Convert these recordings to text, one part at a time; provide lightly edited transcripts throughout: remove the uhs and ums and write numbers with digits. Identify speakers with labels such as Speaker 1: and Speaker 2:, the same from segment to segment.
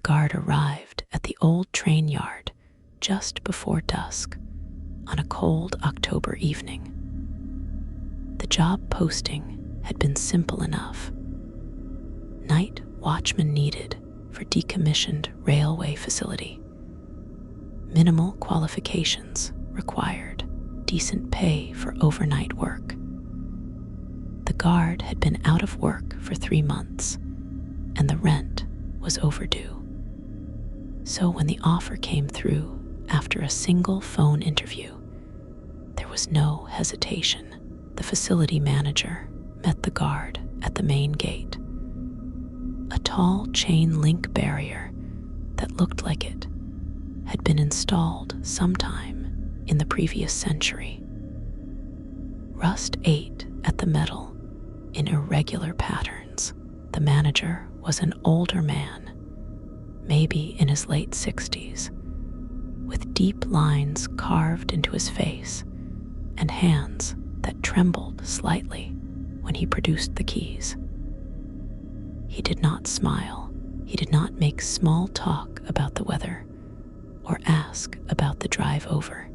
Speaker 1: guard arrived at the old train yard just before dusk on a cold October evening. The job posting had been simple enough. Night watchman needed for decommissioned railway facility. Minimal qualifications required, decent pay for overnight work. The guard had been out of work for 3 months, and the rent was overdue. So when the offer came through after a single phone interview, there was no hesitation. The facility manager met the guard at the main gate. A tall chain link barrier that looked like it had been installed sometime in the previous century. Rust ate at the metal in irregular patterns. The manager was an older man, maybe in his late 60s, with deep lines carved into his face and hands that trembled slightly when he produced the keys. He did not smile. He did not make small talk about the weather or ask about the drive over.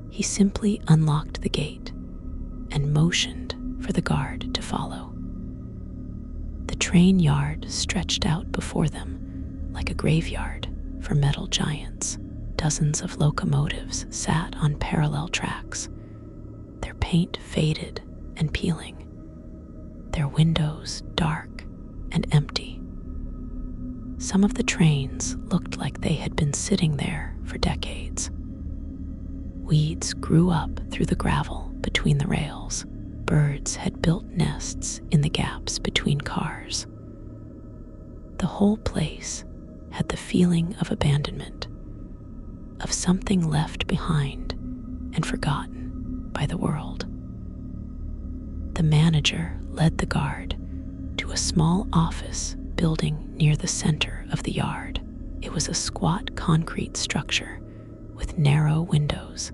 Speaker 1: He simply unlocked the gate and motioned for the guard to follow. The train yard stretched out before them like a graveyard for metal giants. Dozens of locomotives sat on parallel tracks, their paint faded and peeling, their windows dark and empty. Some of the trains looked like they had been sitting there for decades. Weeds grew up through the gravel between the rails. Birds had built nests in the gaps between cars. The whole place had the feeling of abandonment, of something left behind and forgotten by the world. The manager led the guard to a small office building near the center of the yard. It was a squat concrete structure with narrow windows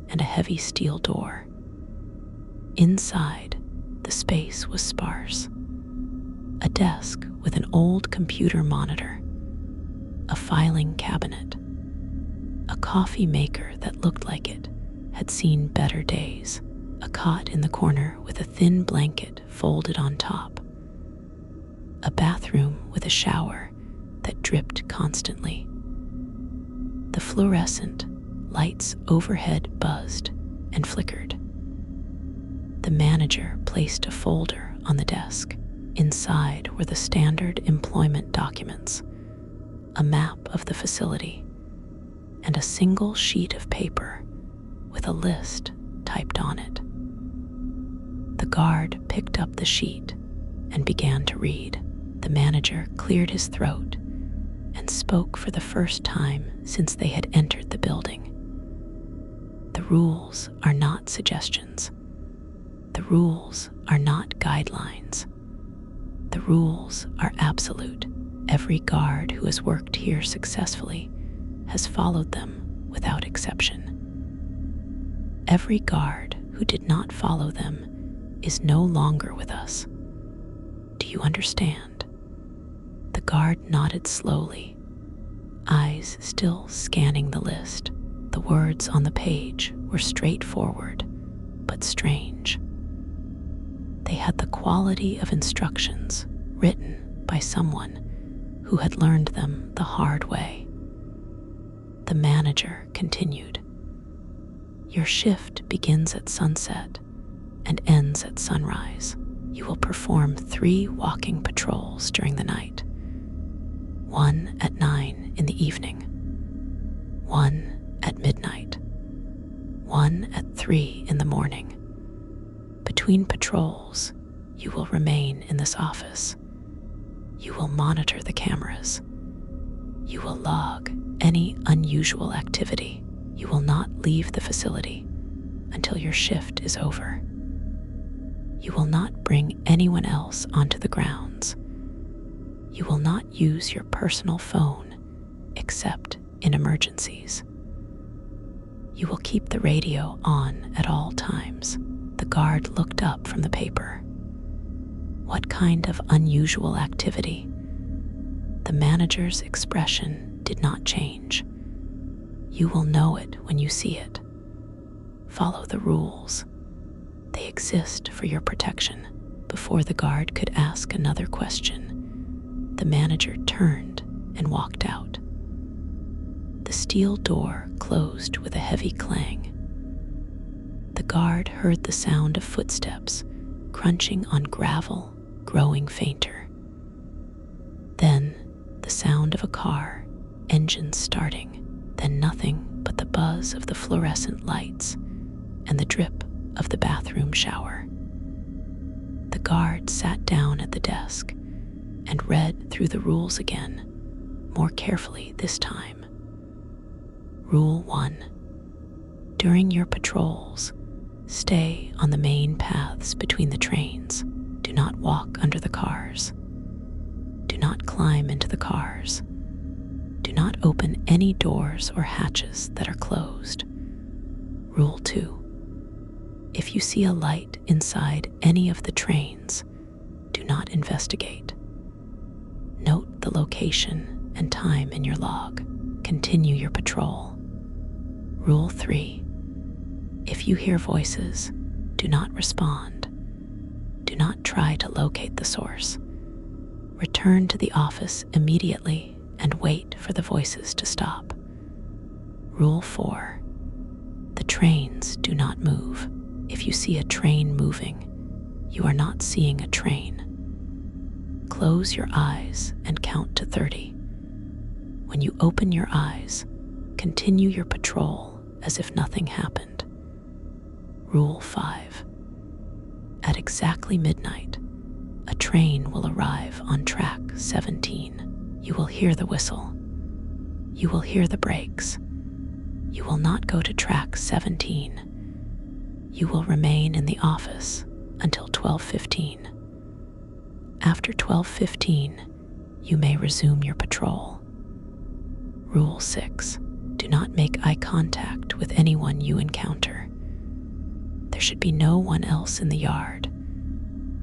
Speaker 1: and a heavy steel door. Inside, the space was sparse. A desk with an old computer monitor, a filing cabinet, a coffee maker that looked like it had seen better days, a cot in the corner with a thin blanket folded on top, a bathroom with a shower that dripped constantly. The fluorescent lights overhead buzzed and flickered. The manager placed a folder on the desk. Inside were the standard employment documents, a map of the facility, and a single sheet of paper with a list typed on it. The guard picked up the sheet and began to read. The manager cleared his throat and spoke for the first time since they had entered the building. The rules are not suggestions. The rules are not guidelines. The rules are absolute. Every guard who has worked here successfully has followed them without exception. Every guard who did not follow them is no longer with us. Do you understand? The guard nodded slowly, eyes still scanning the list. The words on the page were straightforward, but strange. They had the quality of instructions written by someone who had learned them the hard way. The manager continued, "Your shift begins at sunset and ends at sunrise. You will perform 3 walking patrols during the night. 1 at 9 in the evening, 1 at midnight, 1 at 3 in the morning. Between patrols, you will remain in this office. You will monitor the cameras. You will log any unusual activity. You will not leave the facility until your shift is over. You will not bring anyone else onto the grounds. You will not use your personal phone except in emergencies. You will keep the radio on at all times." The guard looked up from the paper. What kind of unusual activity? The manager's expression did not change. You will know it when you see it. Follow the rules. They exist for your protection. Before the guard could ask another question, the manager turned and walked out. The steel door closed with a heavy clang. The guard heard the sound of footsteps crunching on gravel, growing fainter. Then the sound of a car, engines starting, then nothing but the buzz of the fluorescent lights and the drip of the bathroom shower. The guard sat down at the desk and read through the rules again, more carefully this time. Rule 1. During your patrols, stay on the main paths between the trains. Do not walk under the cars. Do not climb into the cars. Do not open any doors or hatches that are closed. Rule 2. If you see a light inside any of the trains, do not investigate. Note the location and time in your log. Continue your patrol. Rule 3. If you hear voices, do not respond. Do not try to locate the source. Return to the office immediately and wait for the voices to stop. Rule 4. The trains do not move. If you see a train moving, you are not seeing a train. Close your eyes and count to 30. When you open your eyes, continue your patrol as if nothing happened. Rule 5. At exactly midnight, a train will arrive on track 17. You will hear the whistle. You will hear the brakes. You will not go to track 17. You will remain in the office until 12:15. After 12:15, you may resume your patrol. Rule 6. Do not make eye contact with anyone you encounter. There should be no one else in the yard,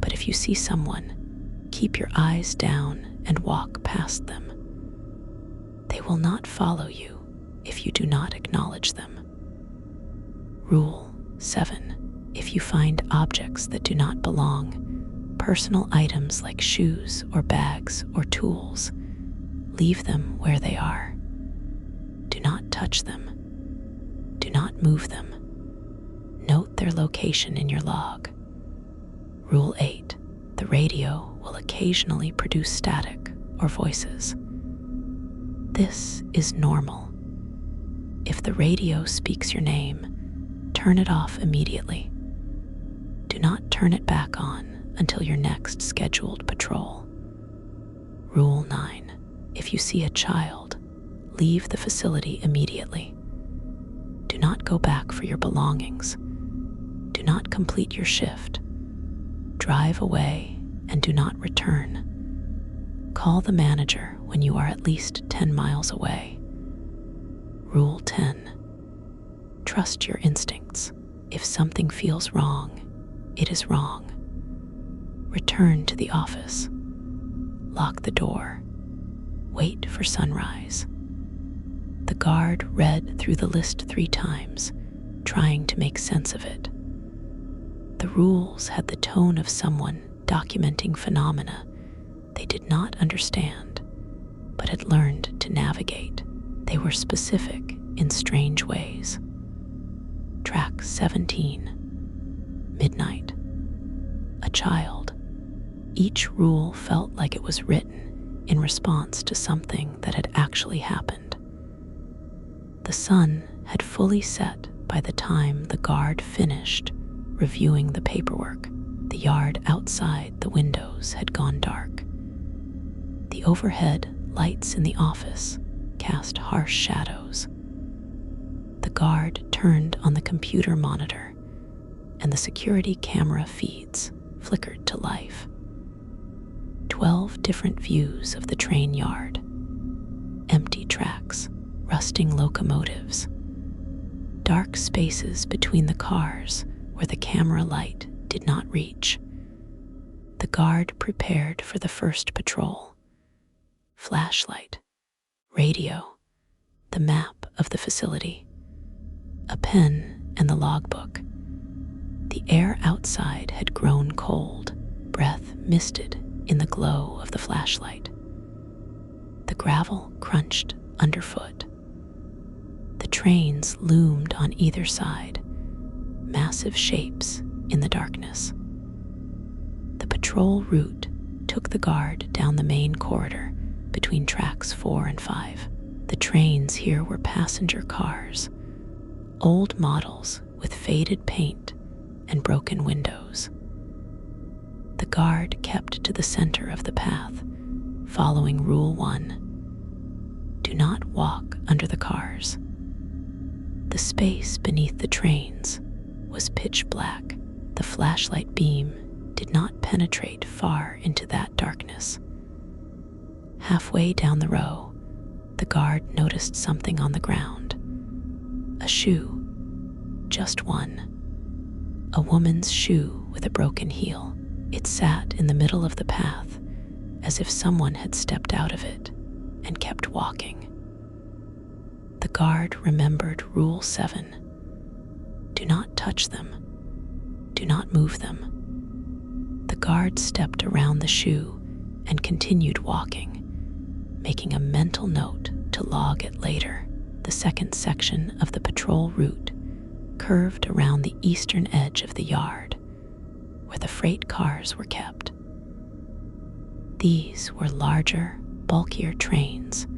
Speaker 1: but if you see someone, keep your eyes down and walk past them. They will not follow you if you do not acknowledge them. Rule 7. If you find objects that do not belong, personal items like shoes or bags or tools, leave them where they are. Do not touch them. Do not move them. Note their location in your log. Rule 8. The radio will occasionally produce static or voices. This is normal. If the radio speaks your name, turn it off immediately. Do not turn it back on until your next scheduled patrol. Rule 9. If you see a child, leave the facility immediately. Do not go back for your belongings. Do not complete your shift. Drive away and do not return. Call the manager when you are at least 10 miles away. Rule 10. Trust your instincts. If something feels wrong, it is wrong. Return to the office. Lock the door. Wait for sunrise. The guard read through the list 3 times, trying to make sense of it. The rules had the tone of someone documenting phenomena they did not understand, but had learned to navigate. They were specific in strange ways. Track 17. Midnight. A child. Each rule felt like it was written in response to something that had actually happened. The sun had fully set by the time the guard finished reviewing the paperwork. The yard outside the windows had gone dark. The overhead lights in the office cast harsh shadows. The guard turned on the computer monitor, and the security camera feeds flickered to life. 12 different views of the train yard. Empty tracks, rusting locomotives, dark spaces between the cars where the camera light did not reach. The guard prepared for the first patrol. flashlight, radio, the map of the facility, a pen, and the logbook. The air outside had grown cold, breath misted in the glow of the flashlight. The gravel crunched underfoot. The trains loomed on either side, massive shapes in the darkness. The patrol route took the guard down the main corridor between tracks 4 and 5. The trains here were passenger cars, old models with faded paint and broken windows. The guard kept to the center of the path, following Rule 1. Do not walk under the cars. The space beneath the trains was pitch black. The flashlight beam did not penetrate far into that darkness. Halfway down the row, the guard noticed something on the ground. A shoe. Just one. A woman's shoe with a broken heel. It sat in the middle of the path, as if someone had stepped out of it and kept walking. The guard remembered Rule 7. Do not touch them. Do not move them. The guard stepped around the shoe and continued walking, making a mental note to log it later. The second section of the patrol route curved around the eastern edge of the yard, where the freight cars were kept. These were larger, bulkier trains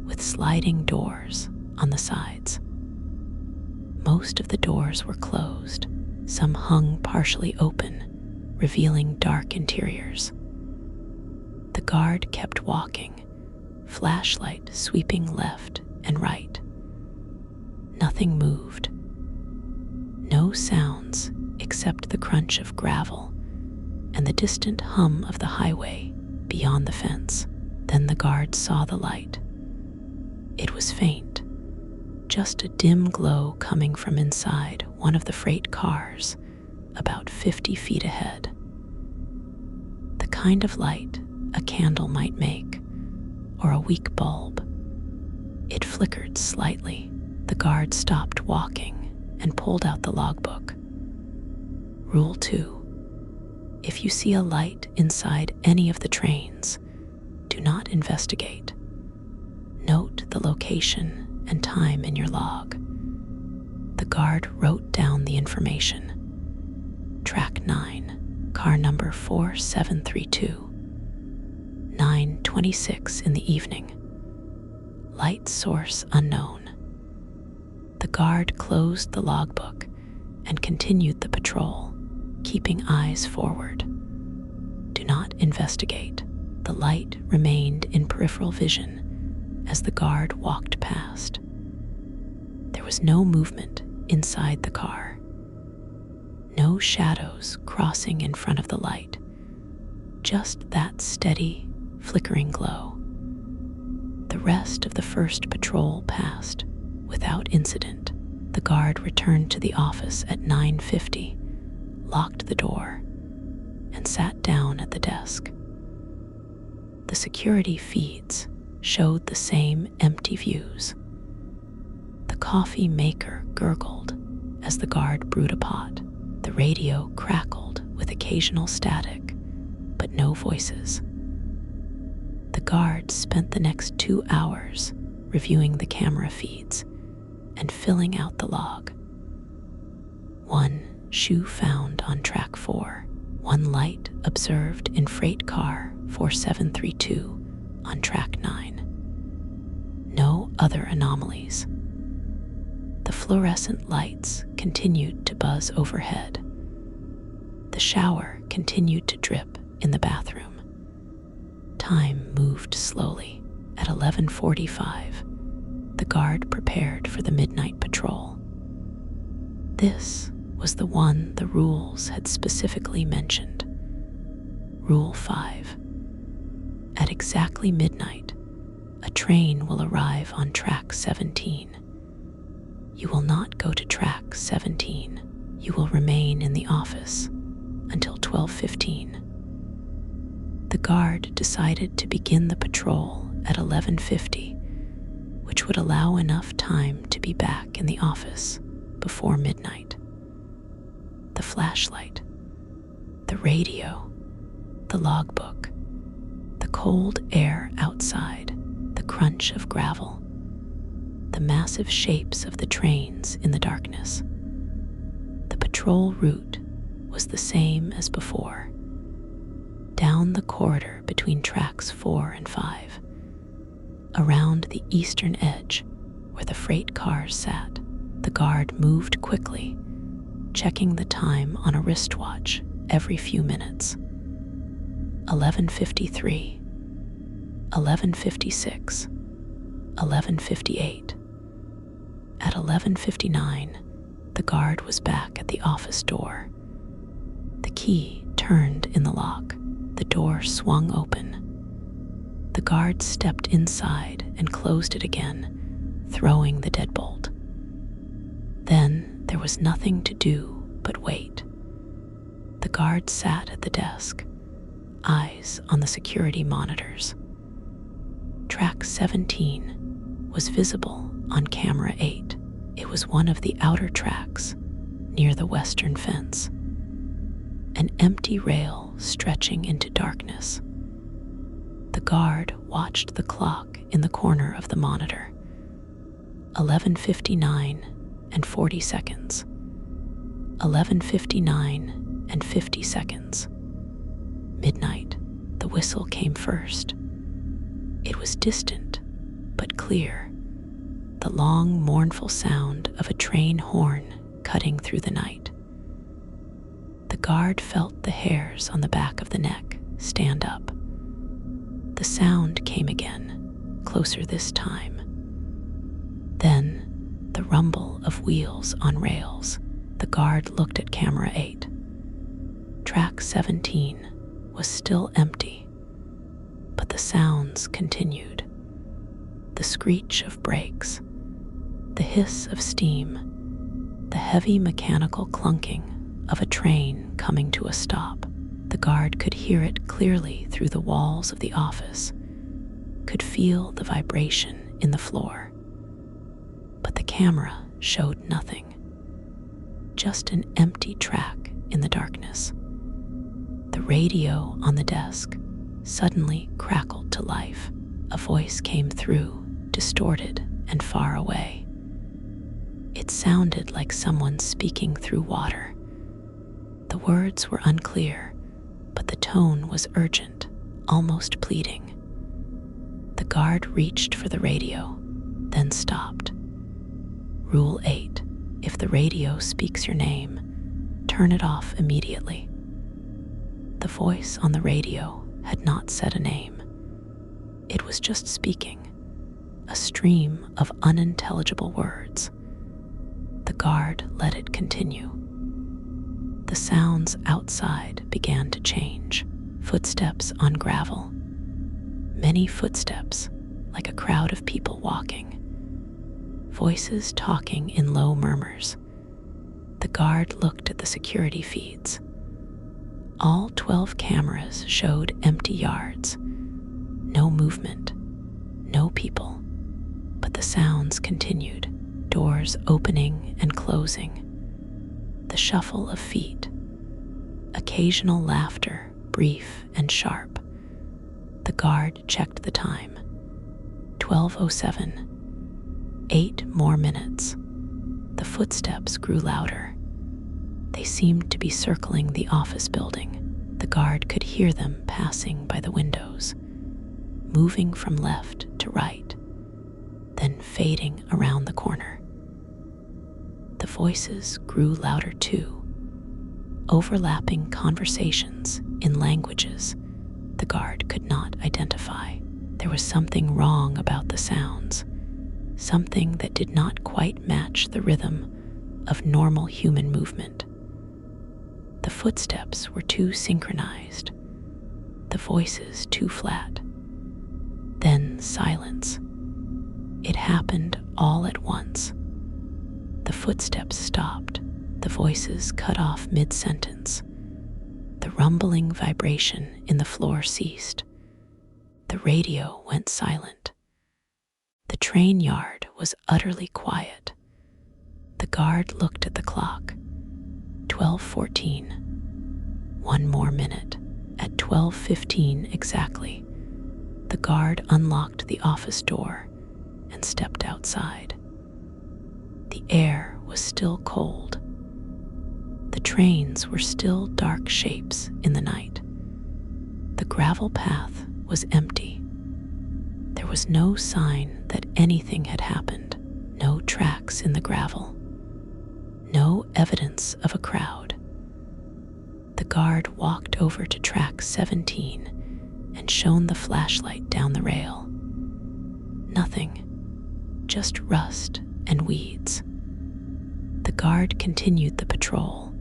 Speaker 1: with sliding doors on the sides. Most of the doors were closed, some hung partially open, revealing dark interiors. The guard kept walking, flashlight sweeping left and right. Nothing moved. No sounds except the crunch of gravel and the distant hum of the highway beyond the fence. Then the guard saw the light. It was faint, just a dim glow coming from inside one of the freight cars about 50 feet ahead. The kind of light a candle might make, or a weak bulb. It flickered slightly. The guard stopped walking and pulled out the logbook. Rule 2. If you see a light inside any of the trains, do not investigate. Note the location and time in your log. The guard wrote down the information. Track 9, car number 4732. 9:26 in the evening. Light source unknown. The guard closed the logbook and continued the patrol, keeping eyes forward. Do not investigate. The light remained in peripheral vision as the guard walked past. There was no movement inside the car. No shadows crossing in front of the light. Just that steady, flickering glow. The rest of the first patrol passed without incident. The guard returned to the office at 9:50, locked the door, and sat down at the desk. The security feeds showed the same empty views. The coffee maker gurgled as the guard brewed a pot. The radio crackled with occasional static, but no voices. The guard spent the next 2 hours reviewing the camera feeds and filling out the log. 1 shoe found on track 4. 1 light observed in freight car 4732 on track 9. No other anomalies. The fluorescent lights continued to buzz overhead. The shower continued to drip in the bathroom. Time moved slowly. At 11:45, the guard prepared for the midnight patrol. This was the one the rules had specifically mentioned. Rule 5. At exactly midnight, a train will arrive on track 17. You will not go to track 17. You will remain in the office until 12:15. The guard decided to begin the patrol at 11:50, which would allow enough time to be back in the office before midnight. The flashlight, the radio, the logbook, the cold air outside, the crunch of gravel, the massive shapes of the trains in the darkness. The patrol route was the same as before. Down the corridor between tracks 4 and 5, around the eastern edge where the freight cars sat, the guard moved quickly, checking the time on a wristwatch every few minutes. 11:53, 11:56, 11:58. At 11:59, the guard was back at the office door. The key turned in the lock. The door swung open. The guard stepped inside and closed it again, throwing the deadbolt. Then there was nothing to do but wait. The guard sat at the desk, eyes on the security monitors. Track 17 was visible on camera 8. It was one of the outer tracks near the western fence, an empty rail stretching into darkness. The guard watched the clock in the corner of the monitor. 11:59 and 40 seconds. 11:59 and 50 seconds. Midnight. The whistle came first. It was distant, but clear. The long, mournful sound of a train horn cutting through the night. The guard felt the hairs on the back of the neck stand up. The sound came again, closer this time. Then, the rumble of wheels on rails. The guard looked at camera 8. Track 17 was still empty, but the sounds continued. The screech of brakes, the hiss of steam, the heavy mechanical clunking of a train coming to a stop. The guard could hear it clearly through the walls of the office, could feel the vibration in the floor. But the camera showed nothing, just an empty track in the darkness. The radio on the desk suddenly crackled to life. A voice came through, distorted and far away. It sounded like someone speaking through water. The words were unclear, but the tone was urgent, almost pleading. The guard reached for the radio, then stopped. Rule 8. If the radio speaks your name, turn it off immediately. The voice on the radio had not said a name. It was just speaking, a stream of unintelligible words. The guard let it continue. The sounds outside began to change. Footsteps on gravel. Many footsteps, like a crowd of people walking. Voices talking in low murmurs. The guard looked at the security feeds. All 12 cameras showed empty yards. No movement, no people. But the sounds continued. Doors opening and closing. The shuffle of feet. Occasional laughter, brief and sharp. The guard checked the time. 12:07. 8 more minutes. The footsteps grew louder. They seemed to be circling the office building. The guard could hear them passing by the windows, moving from left to right, then fading around the corner. The voices grew louder too, overlapping conversations in languages the guard could not identify. There was something wrong about the sounds, something that did not quite match the rhythm of normal human movement. The footsteps were too synchronized, the voices too flat. Then silence. It happened all at once. The footsteps stopped, the voices cut off mid-sentence. The rumbling vibration in the floor ceased. The radio went silent. The train yard was utterly quiet. The guard looked at the clock. 12:14. One more minute. At 12:15 exactly, the guard unlocked the office door and stepped outside. The air was still cold. The trains were still dark shapes in the night. The gravel path was empty. There was no sign that anything had happened, no tracks in the gravel, no evidence of a crowd. The guard walked over to track 17 and shone the flashlight down the rail. Nothing, just rust and weeds. The guard continued the patrol,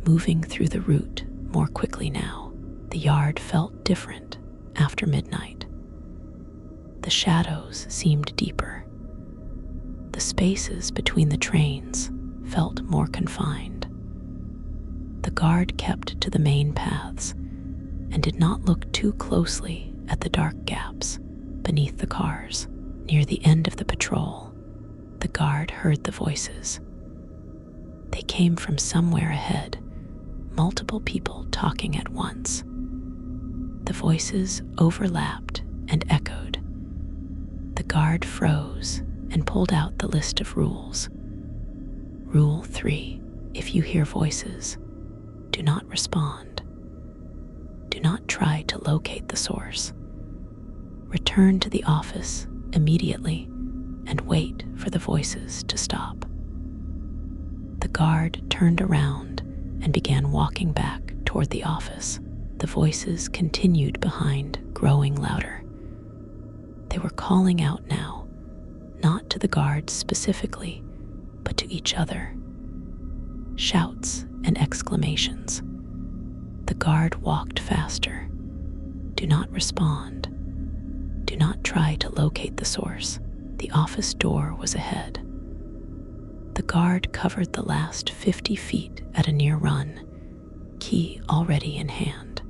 Speaker 1: moving through the route more quickly now. The yard felt different after midnight. The shadows seemed deeper. The spaces between the trains felt more confined. The guard kept to the main paths and did not look too closely at the dark gaps beneath the cars. Near the end of the patrol, the guard heard the voices. They came from somewhere ahead, multiple people talking at once. The voices overlapped and echoed. The guard froze and pulled out the list of rules. Rule 3. If you hear voices, do not respond. Do not try to locate the source. Return to the office immediately and wait for the voices to stop. The guard turned around and began walking back toward the office. The voices continued behind, growing louder. They were calling out now, not to the guards specifically, but to each other. Shouts and exclamations. The guard walked faster. Do not respond. Do not try to locate the source. The office door was ahead. The guard covered the last 50 feet at a near run, key already in hand.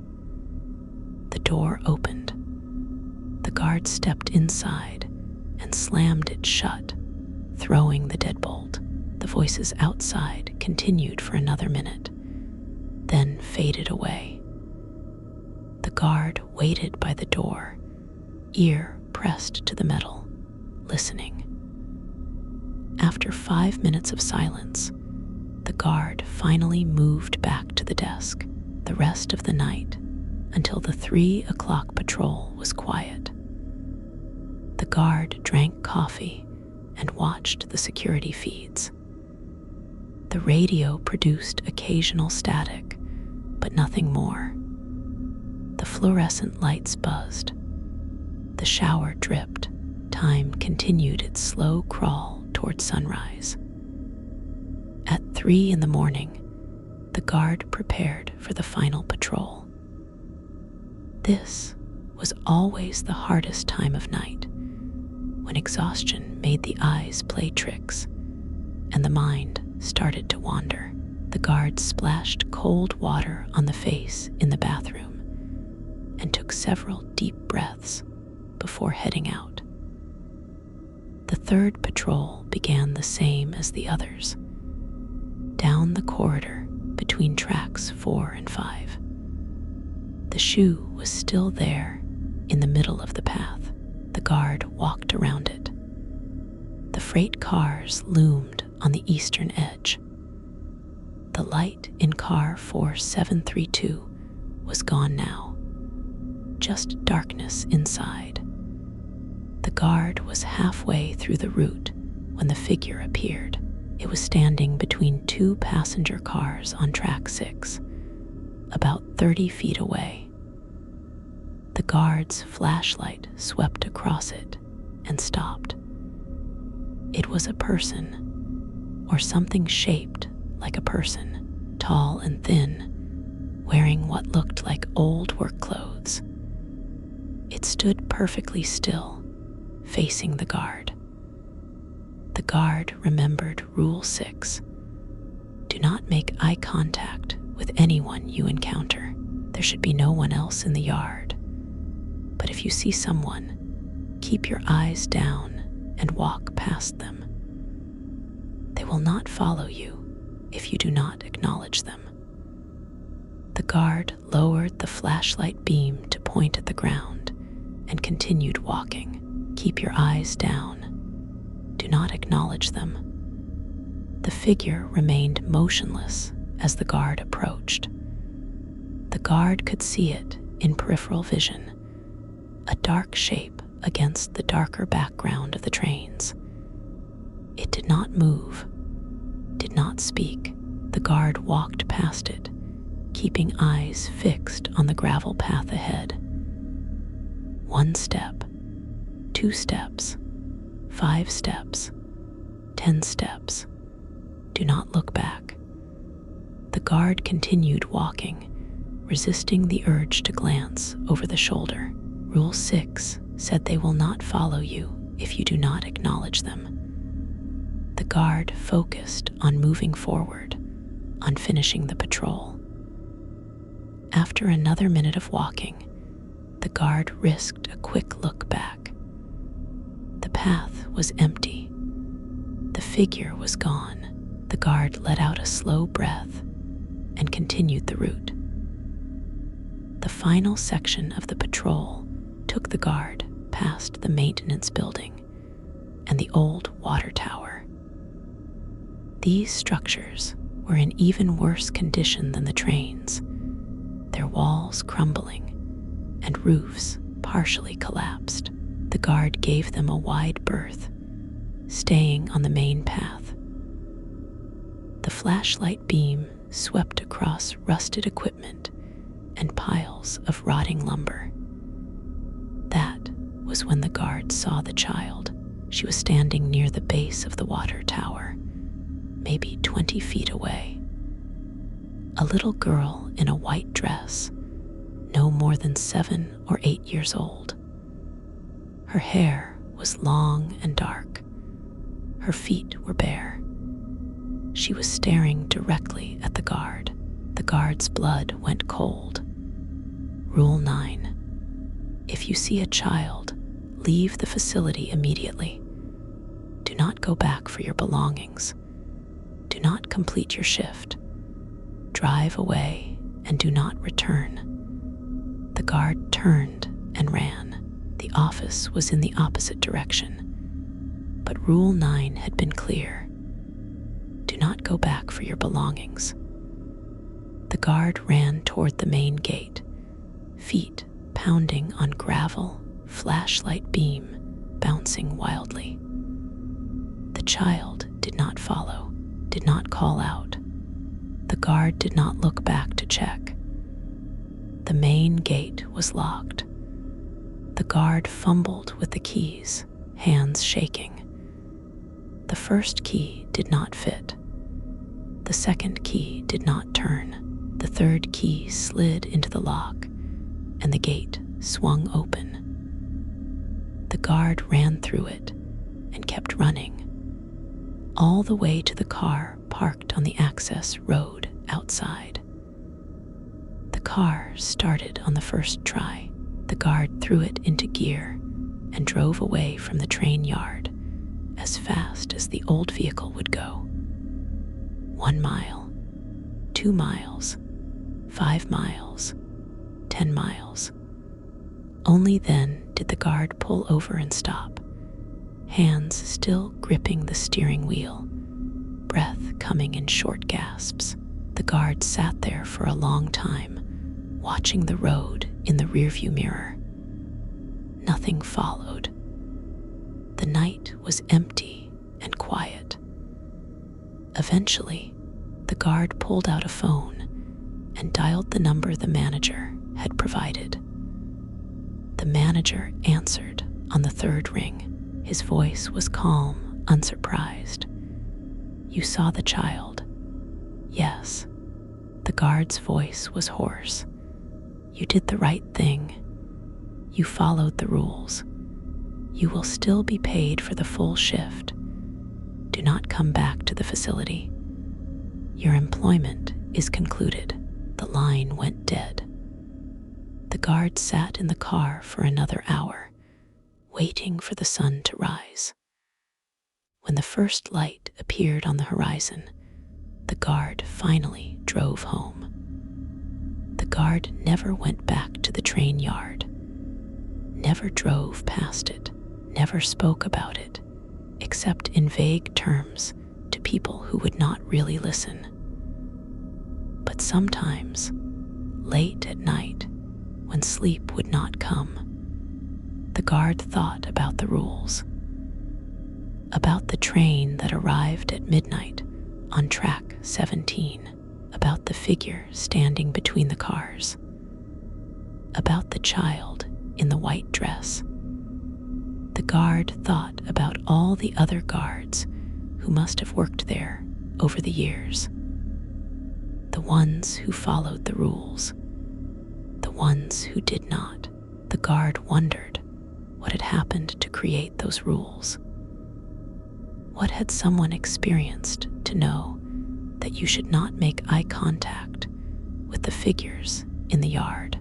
Speaker 1: The door opened. The guard stepped inside and slammed it shut, throwing the deadbolt. The voices outside continued for another minute, then faded away. The guard waited by the door, ear pressed to the metal, listening. After 5 minutes of silence, the guard finally moved back to the desk. The rest of the night, until the 3 o'clock patrol, was quiet. The guard drank coffee and watched the security feeds. The radio produced occasional static, but nothing more. The fluorescent lights buzzed. The shower dripped. Time continued its slow crawl toward sunrise. At 3 in the morning, the guard prepared for the final patrol. This was always the hardest time of night, when exhaustion made the eyes play tricks and the mind started to wander. The guard splashed cold water on the face in the bathroom and took several deep breaths before heading out. The third patrol began the same as the others, down the corridor between tracks 4 and 5. The shoe was still there in the middle of the path. The guard walked around it. The freight cars loomed on the eastern edge. The light in car 4732 was gone now, just darkness inside. The guard was halfway through the route when the figure appeared. It was standing between 2 passenger cars on track 6, about 30 feet away. The guard's flashlight swept across it and stopped. It was a person, or something shaped like a person, tall and thin, wearing what looked like old work clothes. It stood perfectly still, facing the guard. The guard remembered Rule 6. Do not make eye contact with anyone you encounter. There should be no one else in the yard. But if you see someone, keep your eyes down and walk past them. They will not follow you if you do not acknowledge them. The guard lowered the flashlight beam to point at the ground and continued walking. Keep your eyes down. Do not acknowledge them. The figure remained motionless as the guard approached. The guard could see it in peripheral vision, a dark shape against the darker background of the trains. It did not move, did not speak. The guard walked past it, keeping eyes fixed on the gravel path ahead. 1 step, 2 steps, 5 steps, 10 steps. Do not look back. The guard continued walking, resisting the urge to glance over the shoulder. Rule 6 said they will not follow you if you do not acknowledge them. The guard focused on moving forward, on finishing the patrol. After another minute of walking, the guard risked a quick look back. The path was empty. The figure was gone. The guard let out a slow breath and continued the route. The final section of the patrol took the guard past the maintenance building and the old water tower. These structures were in even worse condition than the trains, their walls crumbling and roofs partially collapsed. The guard gave them a wide berth, staying on the main path. The flashlight beam swept across rusted equipment and piles of rotting lumber. That was when the guard saw the child. She was standing near the base of the water tower, maybe 20 feet away. A little girl in a white dress, no more than 7 or 8 years old. Her hair was long and dark. Her feet were bare. She was staring directly at the guard. The guard's blood went cold. Rule 9. If you see a child, leave the facility immediately. Do not go back for your belongings. Do not complete your shift. Drive away and do not return. The guard turned and ran. The office was in the opposite direction, but Rule 9 had been clear. Do not go back for your belongings. The guard ran toward the main gate, feet pounding on gravel, flashlight beam bouncing wildly. The child did not follow, did not call out. The guard did not look back to check. The main gate was locked. The guard fumbled with the keys, hands shaking. The first key did not fit. The second key did not turn. The third key slid into the lock, and the gate swung open. The guard ran through it and kept running, all the way to the car parked on the access road outside. The car started on the first try. The guard threw it into gear and drove away from the train yard as fast as the old vehicle would go. 1 mile, 2 miles, 5 miles, 10 miles. Only then did the guard pull over and stop, hands still gripping the steering wheel, breath coming in short gasps. The guard sat there for a long time, watching the road in the rearview mirror. Nothing followed. The night was empty and quiet. Eventually, the guard pulled out a phone and dialed the number the manager had provided. The manager answered on the third ring. His voice was calm, unsurprised. "You saw the child?" "Yes." The guard's voice was hoarse. "You did the right thing. You followed the rules. You will still be paid for the full shift. Do not come back to the facility. Your employment is concluded." The line went dead. The The guard sat in the car for another hour, waiting for the sun to rise. When the first light appeared on the horizon, the guard finally drove home. The guard never went back to the train yard, never drove past it, never spoke about it, except in vague terms to people who would not really listen. But sometimes, late at night, when sleep would not come, the guard thought about the rules, about the train that arrived at midnight on track 17, about the figure standing between the cars, about the child in the white dress. The guard thought about all the other guards who must have worked there over the years, the ones who followed the rules, the ones who did not. The guard wondered what had happened to create those rules. What had someone experienced to know that you should not make eye contact with the figures in the yard?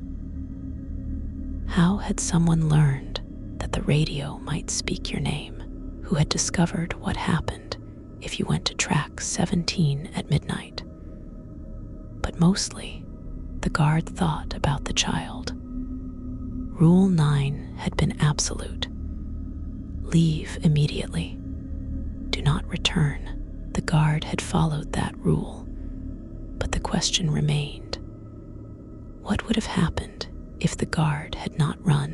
Speaker 1: How had someone learned that the radio might speak your name? Who had discovered what happened if you went to track 17 at midnight? But mostly, the guard thought about the child. Rule 9 had been absolute. Leave immediately. Do not return. The guard had followed that rule, but the question remained. What would have happened if the guard had not run?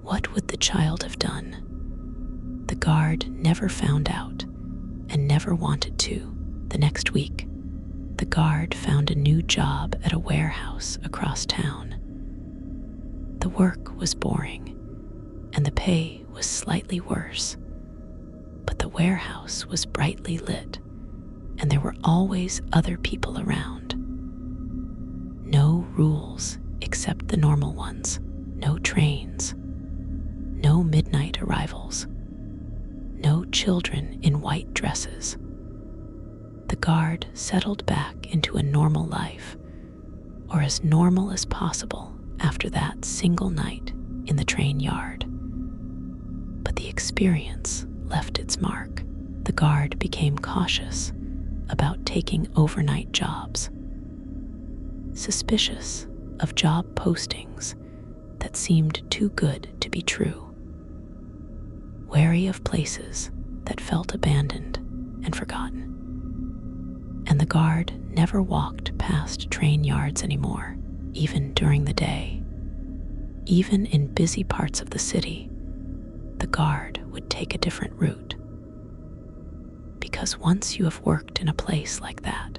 Speaker 1: What would the child have done? The guard never found out and never wanted to. The next week, the guard found a new job at a warehouse across town. The work was boring, and the pay was slightly worse, but the warehouse was brightly lit, and there were always other people around. No rules except the normal ones, no trains, no midnight arrivals, no children in white dresses. The guard settled back into a normal life, or as normal as possible after that single night in the train yard. But the experience left its mark. The guard became cautious about taking overnight jobs, suspicious of job postings that seemed too good to be true, wary of places that felt abandoned and forgotten. And the guard never walked past train yards anymore, even during the day. Even in busy parts of the city, the guard would take a different route. Because once you have worked in a place like that,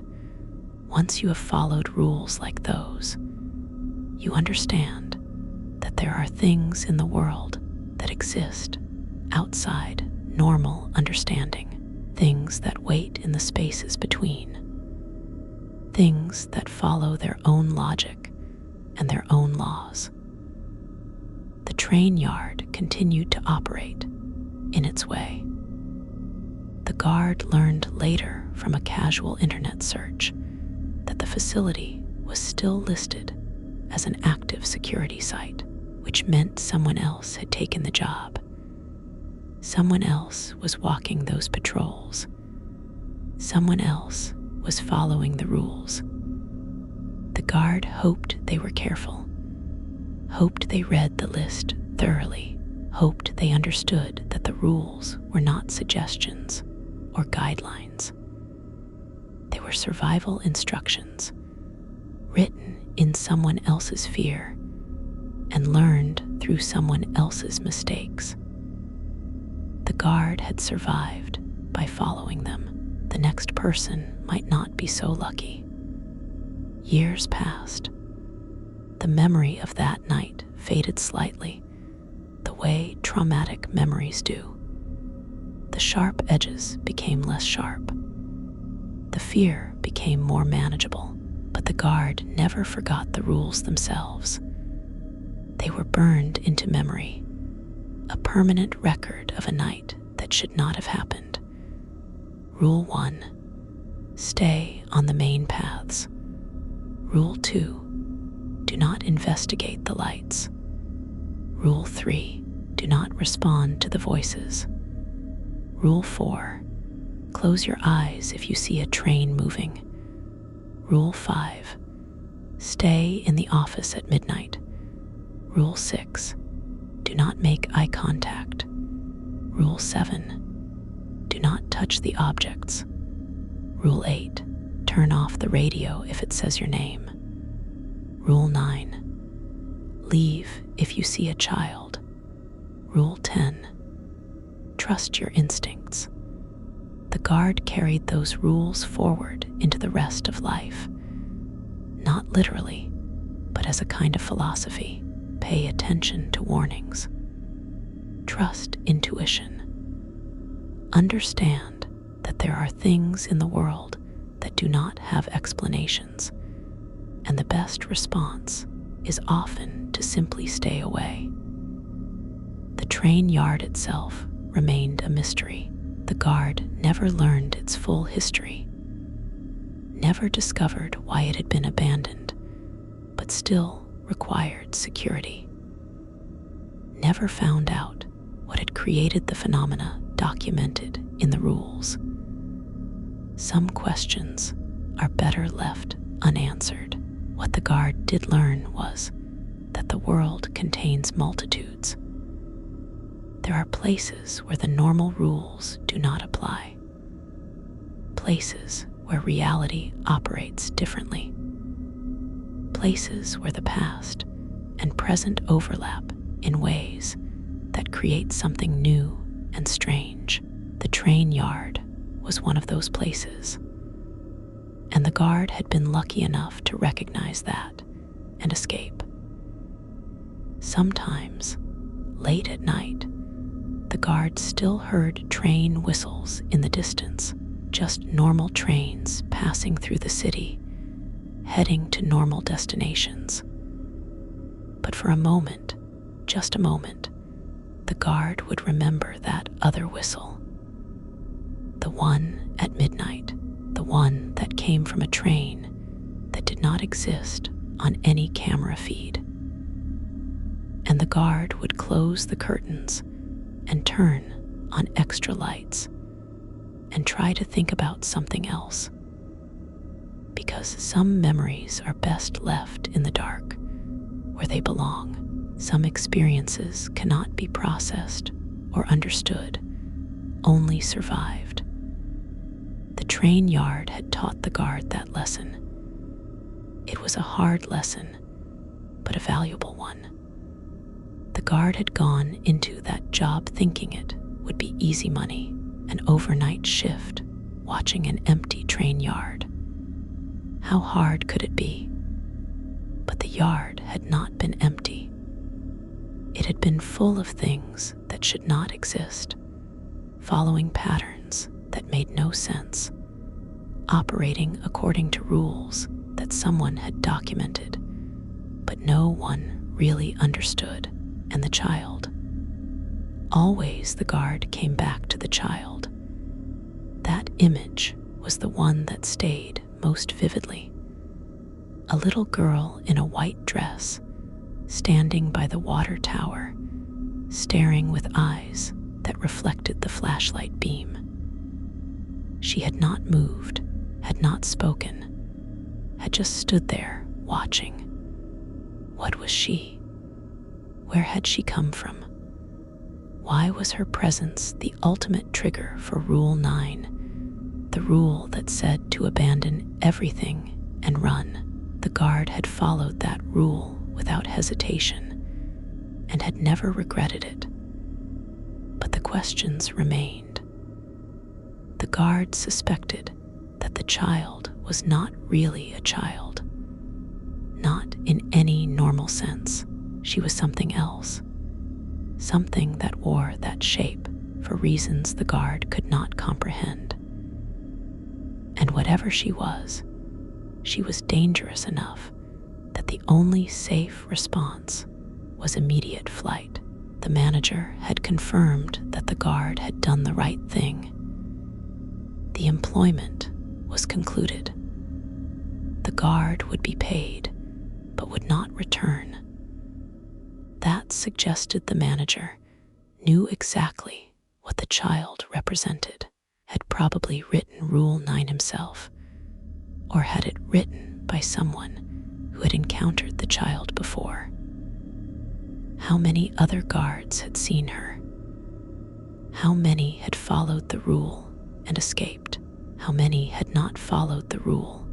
Speaker 1: once you have followed rules like those, you understand that there are things in the world that exist outside normal understanding, things that wait in the spaces between, things that follow their own logic and their own laws. The train yard continued to operate in its way. The guard learned later from a casual internet search that the facility was still listed as an active security site, which meant someone else had taken the job. Someone else was walking those patrols. Someone else was following the rules. The guard hoped they were careful, hoped they read the list thoroughly, hoped they understood that the rules were not suggestions or guidelines. They were survival instructions, written in someone else's fear and learned through someone else's mistakes. The guard had survived by following them. The next person might not be so lucky. Years passed. The memory of that night faded slightly, the way traumatic memories do. The sharp edges became less sharp. The fear became more manageable, but the guard never forgot the rules themselves. They were burned into memory, a permanent record of a night that should not have happened. Rule 1, stay on the main paths. Rule 2, do not investigate the lights. Rule 3, do not respond to the voices. Rule 4, close your eyes if you see a train moving. Rule 5, stay in the office at midnight. Rule 6, do not make eye contact. Rule 7, do not touch the objects. Rule 8, turn off the radio if it says your name. Rule 9, leave if you see a child. Rule 10, trust your instincts. The guard carried those rules forward into the rest of life. Not literally, but as a kind of philosophy. Pay attention to warnings. Trust intuition. Understand that there are things in the world that do not have explanations, and the best response is often to simply stay away. The train yard itself remained a mystery. The guard never learned its full history, never discovered why it had been abandoned, but still required security. Never found out what had created the phenomena documented in the rules. Some questions are better left unanswered. What the guard did learn was that the world contains multitudes. There are places where the normal rules do not apply. Places where reality operates differently. Places where the past and present overlap in ways that create something new and strange. The train yard was one of those places, and the guard had been lucky enough to recognize that and escape. Sometimes, late at night, the guard still heard train whistles in the distance, just normal trains passing through the city, heading to normal destinations. But for a moment, just a moment, the guard would remember that other whistle. The one at midnight, the one that came from a train that did not exist on any camera feed. And the guard would close the curtains and turn on extra lights and try to think about something else. Because some memories are best left in the dark, where they belong. Some experiences cannot be processed or understood, only survived. The train yard had taught the guard that lesson. It was a hard lesson, but a valuable one. The guard had gone into that job thinking it would be easy money, an overnight shift, watching an empty train yard. How hard could it be? But the yard had not been empty. It had been full of things that should not exist, following patterns that made no sense, operating according to rules that someone had documented, but no one really understood. And the child. Always the guard came back to the child. That image was the one that stayed most vividly. A little girl in a white dress, standing by the water tower, staring with eyes that reflected the flashlight beam. She had not moved, had not spoken, had just stood there watching. What was she? Where had she come from? Why was her presence the ultimate trigger for Rule 9, the rule that said to abandon everything and run? The guard had followed that rule without hesitation and had never regretted it. But the questions remained. The guard suspected that the child was not really a child, not in any normal sense. She was something else, something that wore that shape for reasons the guard could not comprehend. And whatever she was dangerous enough that the only safe response was immediate flight. The manager had confirmed that the guard had done the right thing. The employment was concluded. The guard would be paid, but would not return. That suggested the manager knew exactly what the child represented, had probably written Rule 9 himself, or had it written by someone who had encountered the child before. How many other guards had seen her? How many had followed the rule and escaped? How many had not followed the rule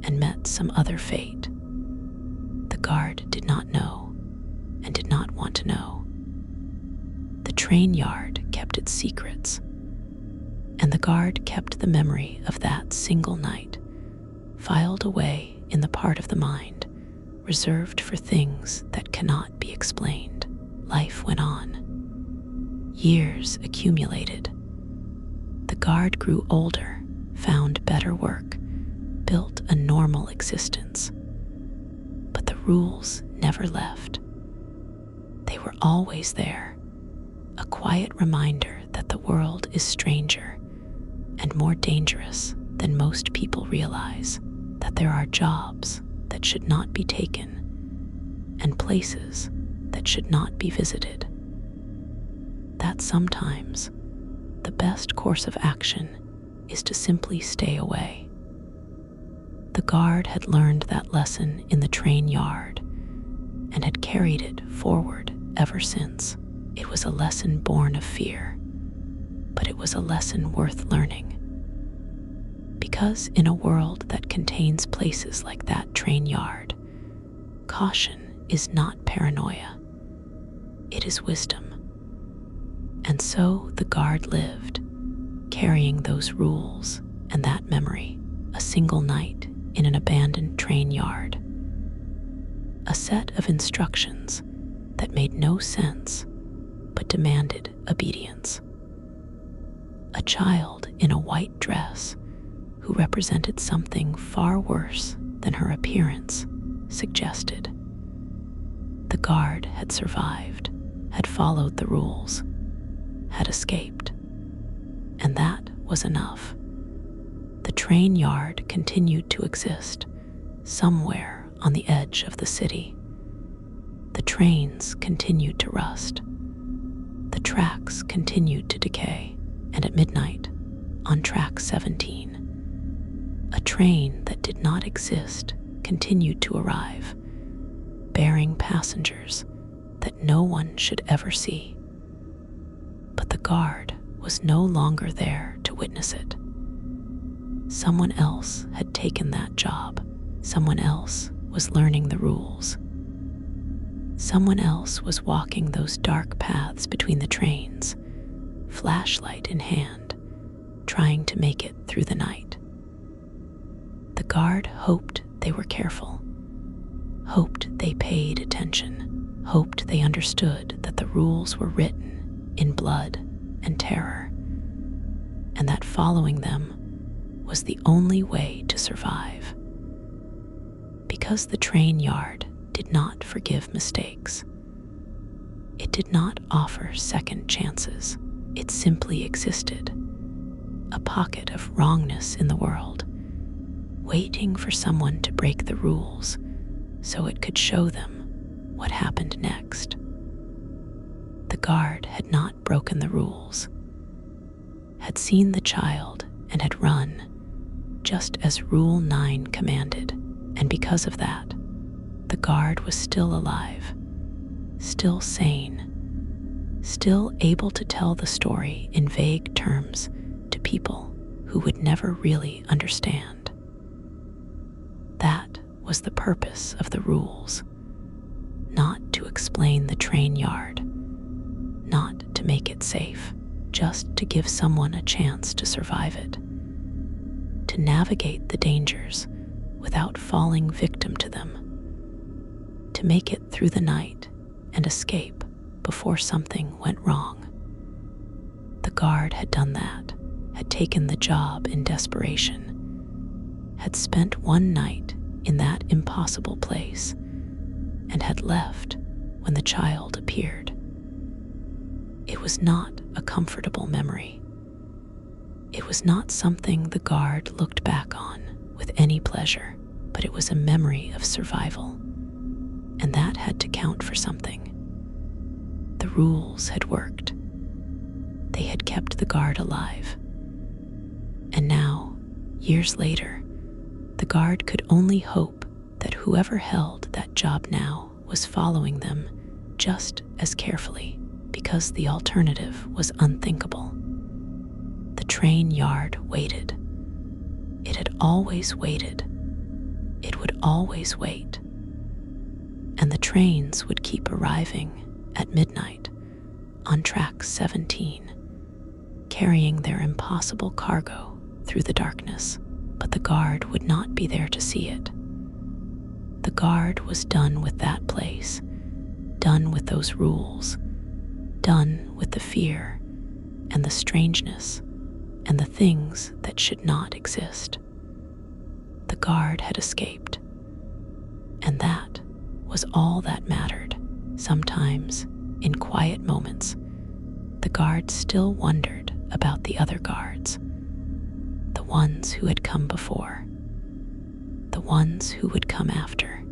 Speaker 1: and met some other fate? The guard did not know and did not want to know. The train yard kept its secrets, and the guard kept the memory of that single night filed away in the part of the mind reserved for things that cannot be explained. Life went on. Years accumulated. The guard grew older, found better work, built a normal existence. But the rules never left. They were always there, a quiet reminder that the world is stranger and more dangerous than most people realize, that there are jobs that should not be taken and places that should not be visited. That sometimes the best course of action is to simply stay away. The guard had learned that lesson in the train yard and had carried it forward ever since. It was a lesson born of fear, but it was a lesson worth learning. Because in a world that contains places like that train yard, caution is not paranoia, it is wisdom. And so the guard lived, carrying those rules and that memory, a single night in an abandoned train yard. A set of instructions that made no sense but demanded obedience. A child in a white dress who represented something far worse than her appearance suggested. The guard had survived, had followed the rules, had escaped, and that was enough. The train yard continued to exist somewhere on the edge of the city. The trains continued to rust. The tracks continued to decay, and at midnight, on track 17, a train that did not exist continued to arrive, bearing passengers that no one should ever see. But the guard was no longer there to witness it. Someone else had taken that job. Someone else was learning the rules. Someone else was walking those dark paths between the trains, flashlight in hand, trying to make it through the night. The guard hoped they were careful, hoped they paid attention, hoped they understood that the rules were written in blood and terror, and that following them was the only way to survive. Because the train yard did not forgive mistakes, it did not offer second chances. It simply existed, a pocket of wrongness in the world, waiting for someone to break the rules so it could show them what happened next. The guard had not broken the rules, had seen the child and had run, just as Rule 9 commanded, and because of that, the guard was still alive, still sane, still able to tell the story in vague terms to people who would never really understand. That was the purpose of the rules, not to explain the train yard, not to make it safe, just to give someone a chance to survive it, to navigate the dangers without falling victim to them, to make it through the night and escape before something went wrong. The guard had done that, had taken the job in desperation, had spent one night in that impossible place, and had left when the child appeared. It was not a comfortable memory. It was not something the guard looked back on with any pleasure, but it was a memory of survival, and that had to count for something. The rules had worked. They had kept the guard alive. And now, years later, the guard could only hope that whoever held that job now was following them just as carefully, because the alternative was unthinkable. The train yard waited. It had always waited. It would always wait. And the trains would keep arriving at midnight on track 17, carrying their impossible cargo through the darkness. But the guard would not be there to see it. The guard was done with that place, done with those rules, done with the fear and the strangeness and the things that should not exist. The guard had escaped, and that was all that mattered. Sometimes, in quiet moments, the guard still wondered about the other guards, the ones who had come before, the ones who would come after.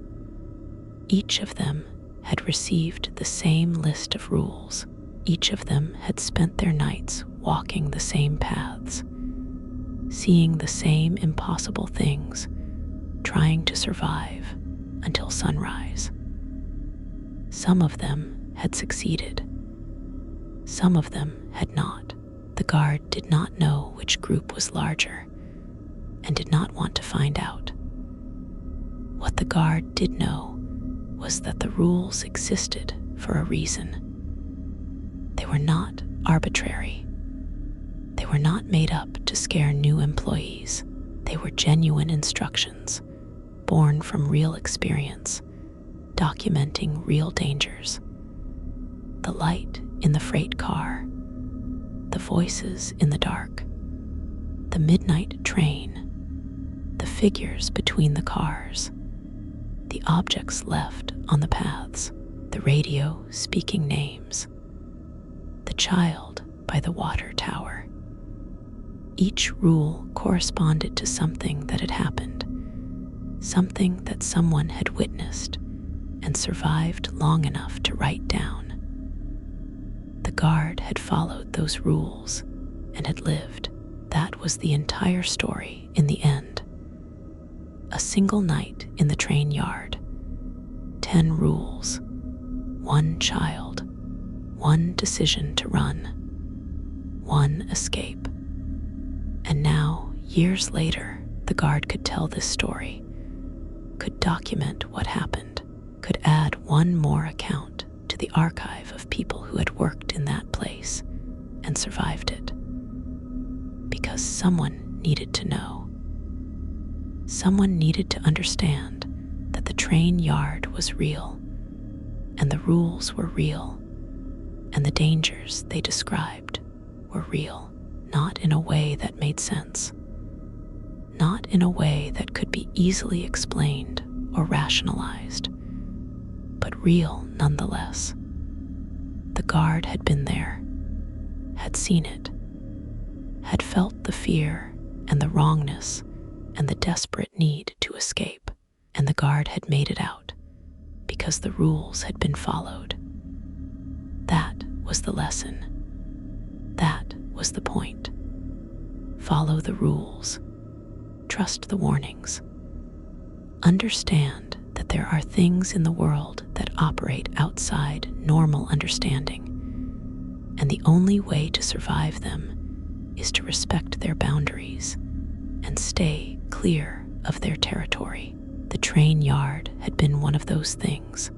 Speaker 1: Each of them had received the same list of rules. Each of them had spent their nights walking the same paths, seeing the same impossible things, trying to survive until sunrise. Some of them had succeeded. Some of them had not. The guard did not know which group was larger and did not want to find out. What the guard did know was that the rules existed for a reason. They were not arbitrary. They were not made up to scare new employees. They were genuine instructions, born from real experience, documenting real dangers. The light in the freight car, the voices in the dark, the midnight train, the figures between the cars, the objects left on the paths, the radio speaking names, the child by the water tower. Each rule corresponded to something that had happened, something that someone had witnessed and survived long enough to write down. The guard had followed those rules and had lived. That was the entire story in the end. A single night in the train yard, 10 rules, 1 child, 1 decision to run, 1 escape. And now, years later, the guard could tell this story, could document what happened, could add 1 more account to the archive of people who had worked in that place and survived it. Because someone needed to know. Someone needed to understand that the train yard was real, and the rules were real, and the dangers they described were real, not in a way that made sense, not in a way that could be easily explained or rationalized, but real nonetheless. The guard had been there, had seen it, had felt the fear and the wrongness and the desperate need to escape, and the guard had made it out because the rules had been followed. That was the lesson. That was the point. Follow the rules. Trust the warnings. Understand that there are things in the world that operate outside normal understanding, and the only way to survive them is to respect their boundaries and stay clear of their territory. The train yard had been one of those things,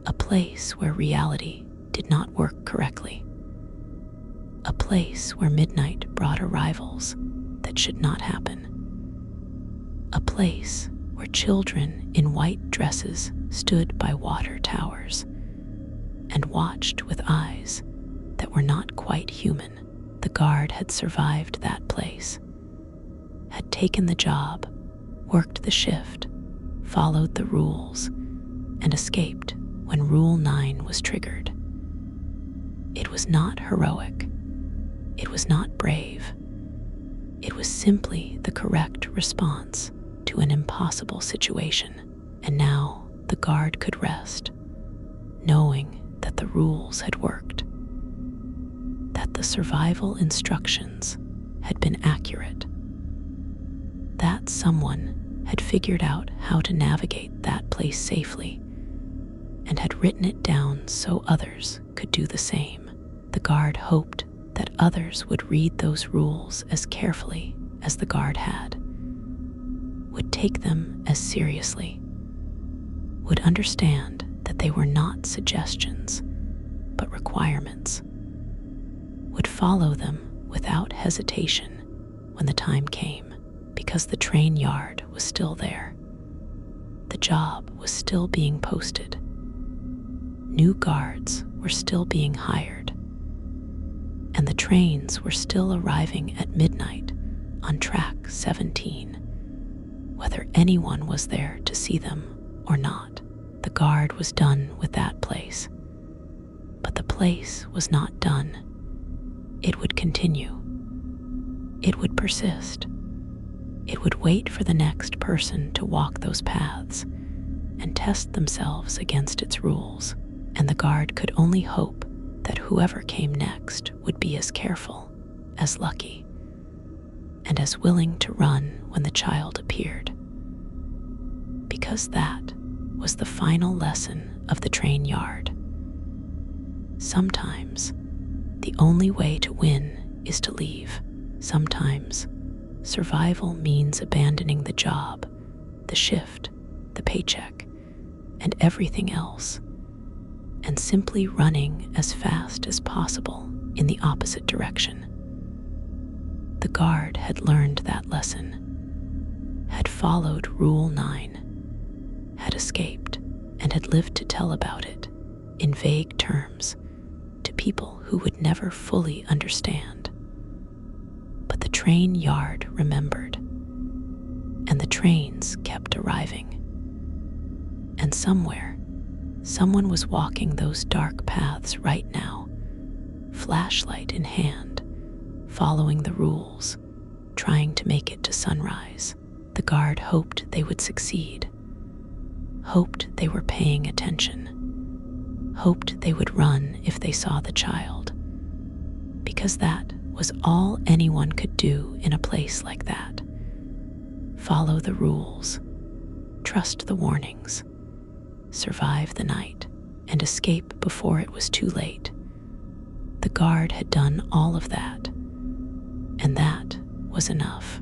Speaker 1: a place where reality did not work correctly, a place where midnight brought arrivals that should not happen, a place where children in white dresses stood by water towers and watched with eyes that were not quite human. The guard had survived that place, had taken the job, worked the shift, followed the rules, and escaped when Rule 9 was triggered. It was not heroic. It was not brave. It was simply the correct response to an impossible situation. And now the guard could rest, knowing that the rules had worked, that the survival instructions had been accurate, that someone had figured out how to navigate that place safely and had written it down so others could do the same. The guard hoped that others would read those rules as carefully as the guard had, would take them as seriously, would understand that they were not suggestions, but requirements, would follow them without hesitation when the time came, because the train yard was still there. The job was still being posted. New guards were still being hired, and the trains were still arriving at midnight on track 17, whether anyone was there to see them or not. The guard was done with that place, but the place was not done. It would continue. It would persist. It would wait for the next person to walk those paths and test themselves against its rules, and the guard could only hope that whoever came next would be as careful, as lucky, and as willing to run when the child appeared. Because that was the final lesson of the train yard. Sometimes, the only way to win is to leave. Sometimes, survival means abandoning the job, the shift, the paycheck, and everything else, and simply running as fast as possible in the opposite direction. The guard had learned that lesson, had followed Rule 9, had escaped, and had lived to tell about it in vague terms to people who would never fully understand. But the train yard remembered, and the trains kept arriving. And somewhere, someone was walking those dark paths right now, flashlight in hand, following the rules, trying to make it to sunrise. The guard hoped they would succeed, hoped they were paying attention, hoped they would run if they saw the child, because that was all anyone could do in a place like that. Follow the rules, trust the warnings, survive the night, and escape before it was too late. The guard had done all of that, and that was enough.